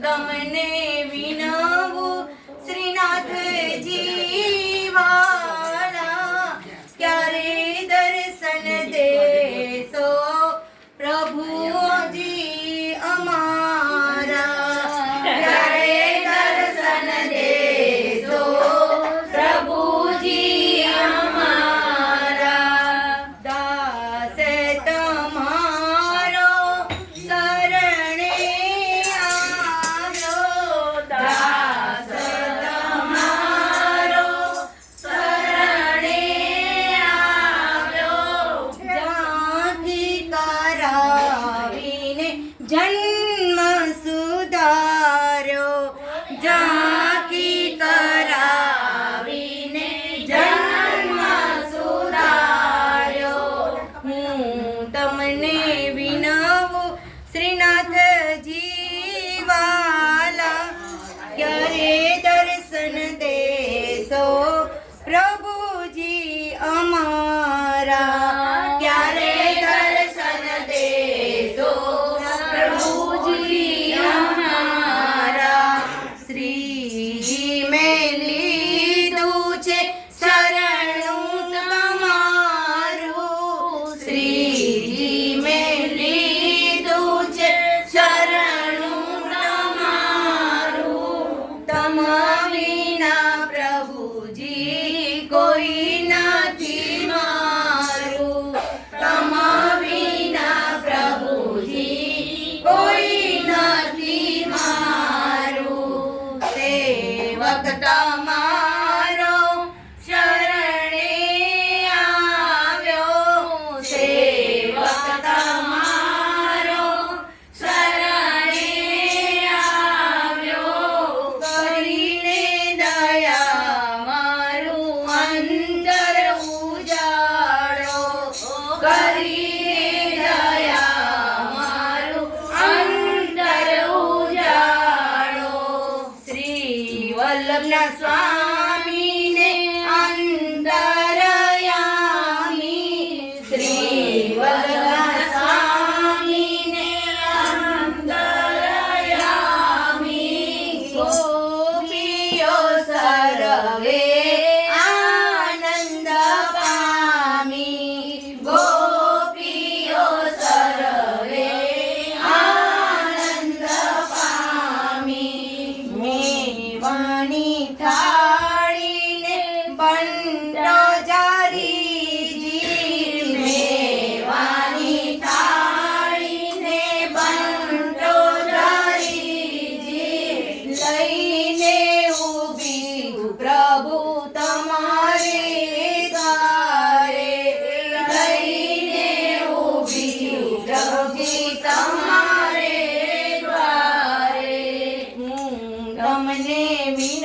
તમને વિનવું શ્રીનાથજી વાલા, ક્યારે દર્શન દેશો પ્રભુજી અમારા, ક્યારે દર્શન દેશો પ્રભુજી અમારા, દાસ તમારો શરણે આવ્યો, દાસ તમારો શરણે આવ્યો, જ્યાંથી કરાવીને જન્મ સુધાર્યો, જ્યાંથી કરાવીને જન્મ સુધાર્યો, હું તમને વિનવું શ્રીનાથજી વાલા, ક્યારે દર્શન દેશો પ્રભુજી અમારા, ક્યારે દર્શન દેશો પ્રભુજી અમારા, શ્રીજી મેં લીધું છે શરણું તમારું, શ્રીજી મેં લીધું છે શરણું તમારું, તમા વિના પ્રભુજી કોઈ નથી મારું, તમા વિના પ્રભુજી કોઈ નથી મારું, સેવક તમારો શરણે આવ્યો, સેવક તમારો શરણે આવ્યો, કરીને દયા મારું અંતર ઉજાડો, કરીને દયા મારું અંતર ઉજાડો, શ્રી વલ્લભના સ્વામીને અંતરયામી, શ્રી વલ્લભના સ્વામીને અંતરયામી, ગોપીઓ સર્વે આનંદ પામી, ગોપીઓ સર્વે આનંદ પામી, મેવાણી થાળીને બંટો જારીજી, મેવાણી થાળીને બંટો જારીજી, લઈને ઊભી પ્રભુ તમારે દ્વારે, લઈને ઊભી પ્રભુજી તમારે દ્વારે, હું તમને વિનવું